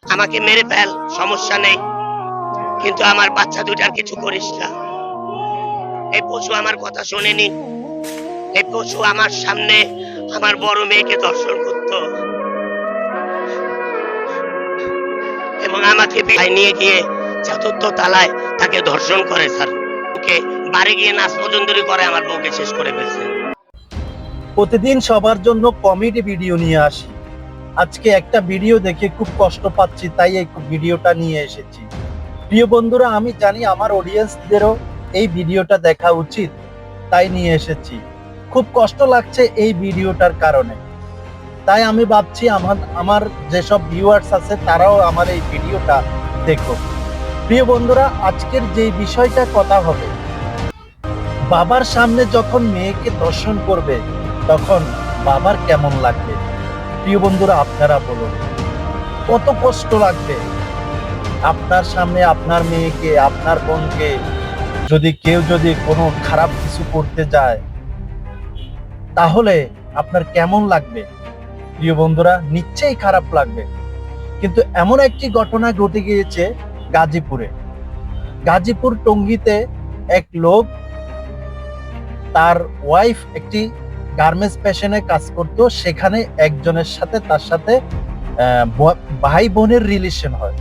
আমাকে মেরে ফেল, সমস্যা নেই, কিন্তু আমার বাচ্চা দুটার কিছু করিস না। এই পশু আমার কথা শোনেনি। এই পশু আমার সামনে আমার বড় মেয়েকে ধর্ষণ করত এবং আমাকে নিয়ে গিয়ে চতুর্থ তলায় তাকে ধর্ষণ করে স্যার। ওকে বাড়ি গিয়ে নাচ পর্যন্তই করে আমার বউকে শেষ করে ফেলছে। প্রতিদিন সবার জন্য কমেডি ভিডিও নিয়ে আসি। আজকে একটা ভিডিও দেখে খুব কষ্ট পাচ্ছি, তাই এই ভিডিওটা নিয়ে এসেছি। প্রিয় বন্ধুরা, আমি জানি আমার অডিয়েন্সদেরও এই ভিডিওটা দেখা উচিত, তাই নিয়ে এসেছি। খুব কষ্ট লাগছে এই ভিডিওটার কারণে, তাই আমি ভাবছি আমার যেসব ভিউয়ার্স আছে তারাও আমার এই ভিডিওটা দেখো। প্রিয় বন্ধুরা, আজকের যে বিষয়টা কথা হবে, বাবার সামনে যখন মেয়েকে দর্শন করবে তখন বাবার কেমন লাগবে? প্রিয় বন্ধুরা, আপনারা বলুন, কত কষ্ট লাগবে? আপনার সামনে আপনার মেয়েকে, আপনার বোনকে যদি কেউ কোনো খারাপ কিছু করতে যায়, তাহলে আপনার কেমন লাগবে? প্রিয় বন্ধুরা, নিশ্চয়ই খারাপ লাগবে। কিন্তু এমন একটি ঘটনা ঘটে গিয়েছে গাজীপুর টঙ্গীতে। এক লোক, তার ওয়াইফ একটি গার্মেন্টস ফ্যাশনে কাজ করতো, সেখানে একজনের সাথে তার সাথে ভাই বোনের রিলেশন হয়।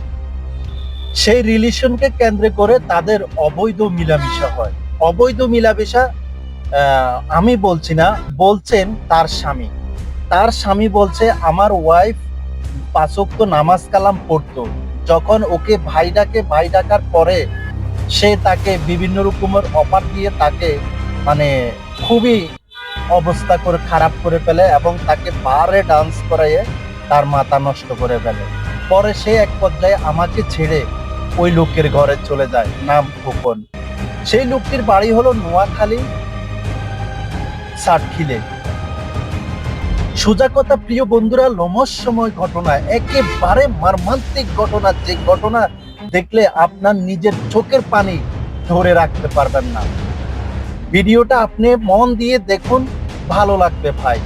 সেই রিলেশনকে কেন্দ্র করে তাদের অবৈধ মিলামেশা হয়। অবৈধ মিলামেশা আমি বলছি না, বলছেন তার স্বামী বলছে, আমার ওয়াইফ 5 ওয়াক্ত নামাজ কালাম পড়তো, যখন ওকে ভাই ডাকার পরে সে তাকে বিভিন্ন রকমের অফার দিয়ে তাকে খুবই অবস্থা করে খারাপ করে ফেলে এবং তাকে বারে ডান্স করাইয়ে তার মাথা নষ্ট করে ফেলে। পরে সে এক পর্যায়ে আমাকে ছেড়ে ওই লোকের ঘরে চলে যায়, নাম খোকন। সেই লোকটির বাড়ি হলো নোয়াখালী সাতখিলে। সোজা কথা প্রিয় বন্ধুরা, রহস্যময় ঘটনা, একেবারে মর্মান্তিক ঘটনা, যে ঘটনা দেখলে আপনার নিজের চোখের পানি ধরে রাখতে পারবেন না। ভিডিওটা আপনি মন দিয়ে দেখুন, ভালো লাগবে ভাই।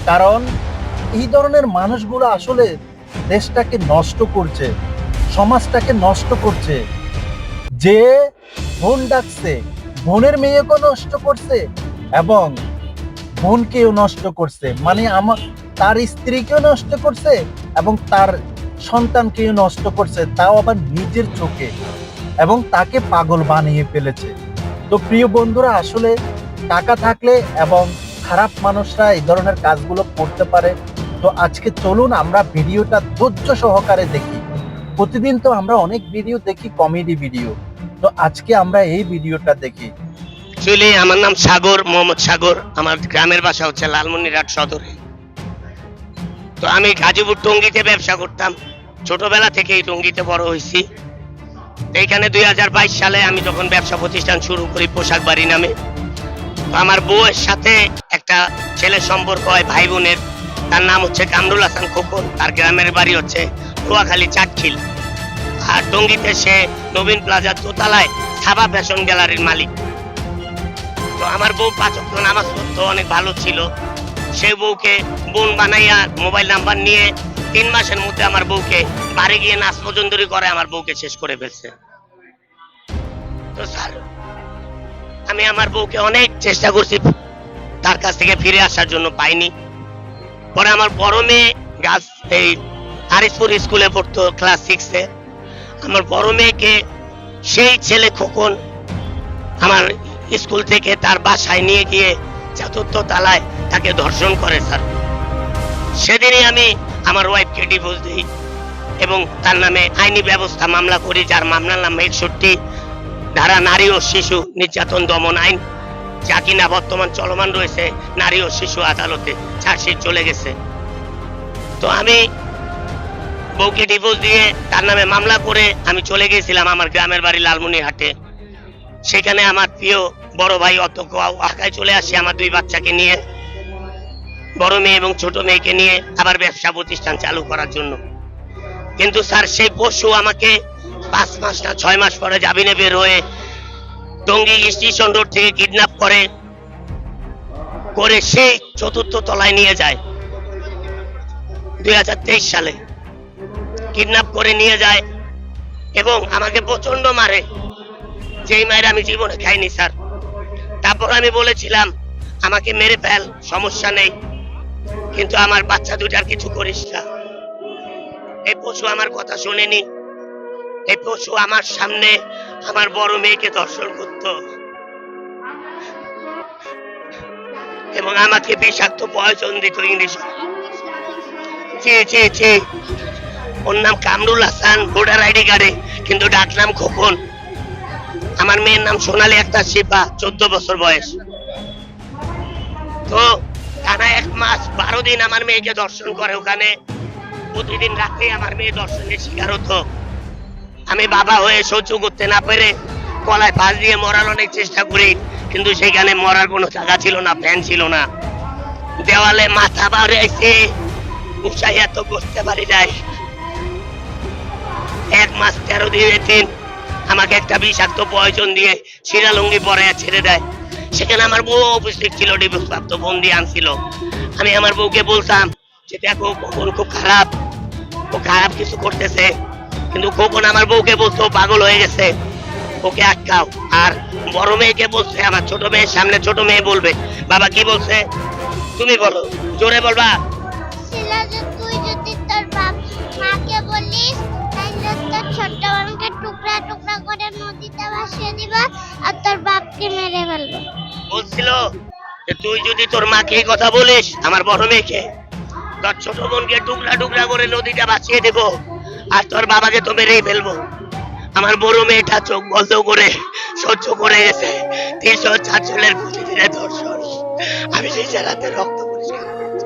কারণ এই ধরনের মানুষগুলো আসলে দেশটাকে নষ্ট করছে, সমাজটাকে নষ্ট করছে। যে বোন ডাকছে, বোনের মেয়েকেও নষ্ট করছে এবং বোনকেও নষ্ট করছে, তার স্ত্রীকেও নষ্ট করছে এবং তার সন্তানকেও নষ্ট করছে, তাও আবার নিজের চোখে, এবং তাকে পাগল বানিয়ে ফেলেছে। তো প্রিয় বন্ধুরা, আসলে টাকা থাকলে এবং খারাপ মানুষরা এই ধরনের কাজগুলো করতে পারে। তো আজকে চলুন আমরা ভিডিওটা ধৈর্য সহকারে দেখি। প্রতিদিন তো আমরা অনেক ভিডিও দেখি, কমেডি ভিডিও, তো আজকে আমরা এই ভিডিওটা দেখি। অ্যাকচুয়ালি আমার নাম সাগর, মোহাম্মদ সাগর। আমার গ্রামের বাসা হচ্ছে লালমনিরহাট সদরে। তো আমি গাজীপুর টঙ্গীতে ব্যবসা করতাম, ছোটবেলা থেকেই টঙ্গীতে বড় হয়েছি। এইখানে 2022 সালে আমি যখন ব্যবসা প্রতিষ্ঠান শুরু করি পোশাক বাড়ি নামে, তো আমার বউয়ের সাথে একটা ছেলের সম্পর্ক হয় ভাই বোনের। তার নাম হচ্ছে কামরুল হাসান খোকন। তার গ্রামের বাড়ি হচ্ছে নোয়াখালী চাটখিল। আর টঙ্গীতে সে নবীন প্লাজার দোতলায় সাবা ফ্যাশন গ্যালারির মালিক। তো আমার বউ 5 ওয়াক্ত নামাজ পড়তো, অনেক ভালো ছিল। সেই বউকে বোন বানাইয়া মোবাইল নাম্বার নিয়ে 3 মাসের মধ্যে আমার বউকে বাড়ি গিয়ে নাচ পর্যন্তই করে আমার বউকে শেষ করে ফেলছে। তো স্যার, আমি আমার বউকে অনেক চেষ্টা করছি তার কাছ থেকে ফিরে আসার জন্য, পাইনি। পরে আমার বড় মেয়ে এই হারিসপুর স্কুলে পড়তো, ক্লাস 6-এ। আমার বড় মেয়েকে সেই ছেলে খোকন আমার স্কুল থেকে তার বাসায় নিয়ে গিয়ে 4র্থ তলায় তাকে ধর্ষণ করে স্যার। সেদিনই আমি আমার ওয়াইফকে ডিভোর্স দিই এবং তার নামে আইনি ব্যবস্থা মামলা করি, যার মামলার নাম 61 ধারা নারী ও শিশু নির্যাতন দমন আইন, যা কিনা বর্তমান চলমান রয়েছে নারী ও শিশু আদালতে, চার্জশিট চলে গেছে। তো আমি বউকে ডিভোর্স দিয়ে তার নামে মামলা করে আমি চলে গেছিলাম আমার গ্রামের বাড়ি লালমনিরহাটে। সেখানে আমার প্রিয় বড় ভাই অধ্যক্ষ ঢাকায় চলে আসি আমার 2 বাচ্চাকে নিয়ে, বড় মেয়ে এবং ছোট মেয়েকে নিয়ে আবার ব্যবসা প্রতিষ্ঠান চালু করার জন্য। কিন্তু স্যার, সেই পশু আমাকে 5 মাস না 6 মাস পরে জামিনে বের হয়ে টঙ্গী স্টেশন রোড থেকে কিডন্যাপ করে সেই 4র্থ তলায় নিয়ে যায় 2023 সালে। কিডন্যাপ করে নিয়ে যায় এবং আমাকে প্রচন্ড মারে, যেই মায়ের আমি জীবনে খাইনি স্যার। তারপর আমি বলেছিলাম আমাকে মেরে ফেল, সমস্যা নেই, কিন্তু আমার বাচ্চা দুটার কিছু করিস না। এই পশু আমার কথা শোনেনি। এই পশু আমার সামনে আমার বড় মেয়েকে ধর্ষণ করত এবং আমাকে বিষাক্ত পয়জন দিত ইংলিশ। ওর নাম কামরুল হাসান, ভোটার আইডি কার্ডে, কিন্তু ডাক নাম খোকন। আমার মেয়ের নাম সোনালী আক্তার শিপা, 14 বছর বয়স। তো টানা 1 মাস 12 দিন আমার মেয়েকে দর্শন করে ওখানে। প্রতিদিন রাতে আমার মেয়ে দর্শনের শিকার হতো। আমি বাবা হয়ে সহ্য করতে না পেরে গলায় ফাঁস দিয়ে মরার অনেক চেষ্টা করি, কিন্তু সেখানে মরার কোনো জায়গা ছিল না, ফ্যান ছিল না। দেওয়ালে মাথা বাড়াইছে, উৎসাহিয়া তো করতে পারি নাই। 1 মাস 13 দিনের দিন আমাকে একটা বিষাক্ত পয়জন দিয়ে শিরালঙ্গি পরে ছেড়ে দেয়। সেখানে আমার বউ উপস্থিত ছিল, ডিভোর্স প্রাপ্ত বন্দি আনছিল। আমি আমার বউকে বলতাম যে দেখো খোকন খুব খারাপ, ও খারাপ কিছু করতেছে, কিন্তু খোকন আমার বউকে বলতো পাগল হয়ে গেছে, ওকে আটকাও। আর বড় মেয়েকে বলছে, আমার ছোট মেয়ের সামনে ছোট মেয়ে বলবে। বাবা কি বলছে তুমি বলো, জোরে বলবা। তুই যদি তোর বাপ মাকে বলিস তাহলে তোর ছোট্ট বোনকে টুকরা টুকরা করে নদীতে ভাসিয়ে দিবা আর তোর বাপকে মেরে ফেলবো। বলছিল যে তুই যদি তোর মাকে এই কথা বলিস, আমার বড় মেয়েকে, তোর ছোট বোনকে টুকরা টুকরা করে নদীটা ভাসিয়ে দেব আর তোর বাবাকে তো মেরেই ফেলবো। আমার বড় মেয়েটা চোখ বন্ধ করে সহ্য করে গেছে 304 জনের প্রতিদিনের ধর্ষণ। আমি নিজের হাতে রক্ত পরিষ্কার করেছি।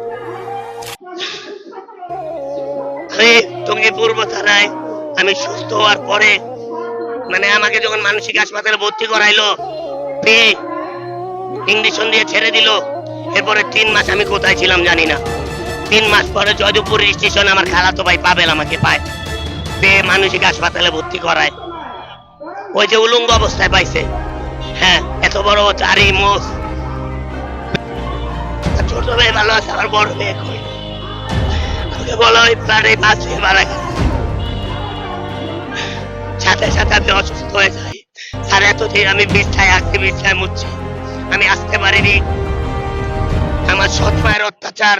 আমি টঙ্গী পূর্ব থানায় আমি সুস্থ হওয়ার পরে, মানে আমাকে যখন মানসিক হাসপাতালে ভর্তি করাইলো, পেয়ে ইঞ্জেকশন দিয়ে ছেড়ে দিল। এরপরে 3 মাস আমি কোথায় ছিলাম জানি না। 3 মাস পরে জয়দেবপুর স্টেশন আমার খালাতো ভাই পাবেল আমাকে পায়, পেয়ে মানসিক হাসপাতালে ভর্তি করায়। ওই যে উলঙ্গ অবস্থায় পাইছে, হ্যাঁ, এত বড় চারি মোষ। ছোট মেয়ে ভালো আছে, আমার বড় মেয়ে কই? আমাকে বলো ওই প্রাণে বাঁচিয়ে মারা গেছে। সাথে সাথে আমি অসুস্থ হয়ে যাই। আর এতদিন আমি বিছায় আসছি, বিছায় মুচ্ছি, আমি আসতে পারিনি। আমার সৎ মায়ের অত্যাচার